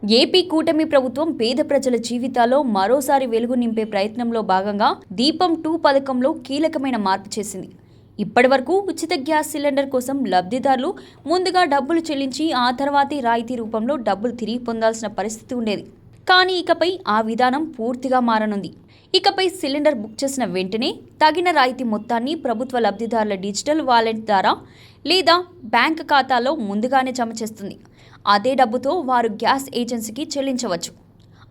AP కూటమి ప్రభుత్వం పేద ప్రజల జీవితాల్లో మరోసారి వెలుగు నింపే ప్రయత్నంలో భాగంగా దీపం 2 పథకంలో కీలకమైన మార్పు చేసింది. ఇప్పటివరకు ఉచిత గ్యాస్ సిలిండర్ కోసం లబ్ధిదారులు ముందుగా డబ్బులు చెల్లించి ఆ తర్వాతే రాయితీ రూపంలో డబ్బులు తిరిగి పొందాల్సిన పరిస్థితి ఉండేది. కానీ ఇకపై ఆ విధానం పూర్తిగా మారనుంది. ఇకపై సిలిండర్ బుక్ చేసిన వెంటనే తగిన రాయితీ మొత్తాన్ని ప్రభుత్వ లబ్ధిదారుల డిజిటల్ వాలెట్ ద్వారా లేదా బ్యాంక్ ఖాతాలో ముందుగానే జమ చేస్తుంది. అదే డబ్బుతో వారు గ్యాస్ ఏజెన్సీకి చెల్లించవచ్చు.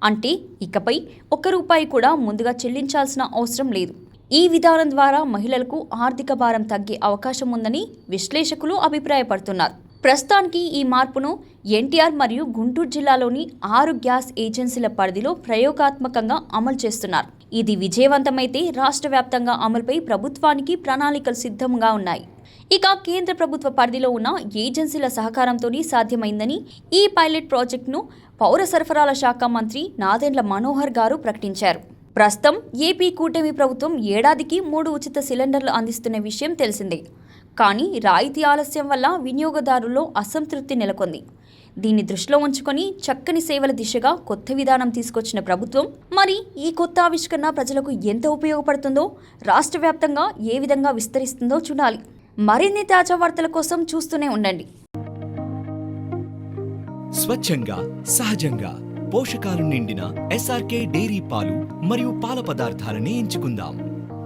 అంటే ఇకపై ₹1 కూడా ముందుగా చెల్లించాల్సిన అవసరం లేదు. ఈ విధానం ద్వారా మహిళలకు ఆర్థిక భారం తగ్గే అవకాశం ఉందని విశ్లేషకులు అభిప్రాయపడుతున్నారు. ప్రస్తుతానికి ఈ మార్పును ఎన్టీఆర్ మరియు గుంటూరు జిల్లాలోని 6 గ్యాస్ ఏజెన్సీల పరిధిలో ప్రయోగాత్మకంగా అమలు చేస్తున్నారు. ఇది విజయవంతమైతే రాష్ట్ర వ్యాప్తంగా అమలుపై ప్రభుత్వానికి ప్రణాళికలు సిద్ధంగా ఉన్నాయి. ఇక కేంద్ర ప్రభుత్వ పరిధిలో ఉన్న ఏజెన్సీల సహకారంతోనే సాధ్యమైందని ఈ పైలట్ ప్రాజెక్టును పౌర సరఫరాల శాఖ మంత్రి నాదెండ్ల మనోహర్ గారు ప్రకటించారు. ప్రస్తుతం ఏపీ కూటమి ప్రభుత్వం ఏడాదికి 3 ఉచిత సిలిండర్లు అందిస్తున్న విషయం తెలిసిందే. కానీ రాయితీ ఆలస్యం వల్ల వినియోగదారుల్లో అసంతృప్తి నెలకొంది. దీన్ని దృష్టిలో ఉంచుకొని చక్కని సేవల దిశగా కొత్త విధానం తీసుకొచ్చిన ప్రభుత్వం మరి ఈ కొత్త ఆవిష్కరణ ప్రజలకు ఎంత ఉపయోగపడుతుందో, రాష్ట్ర వ్యాప్తంగా ఏ విధంగా విస్తరిస్తుందో చూడాలి. మరిన్ని తాజా వార్తల కోసం చూస్తూనే ఉండండి. స్వచ్ఛంగా, సహజంగా పోషకాలు నిండిన SRK డైరీ పాలు మరియు పాల పదార్థాలని ఎంచుకుందాం.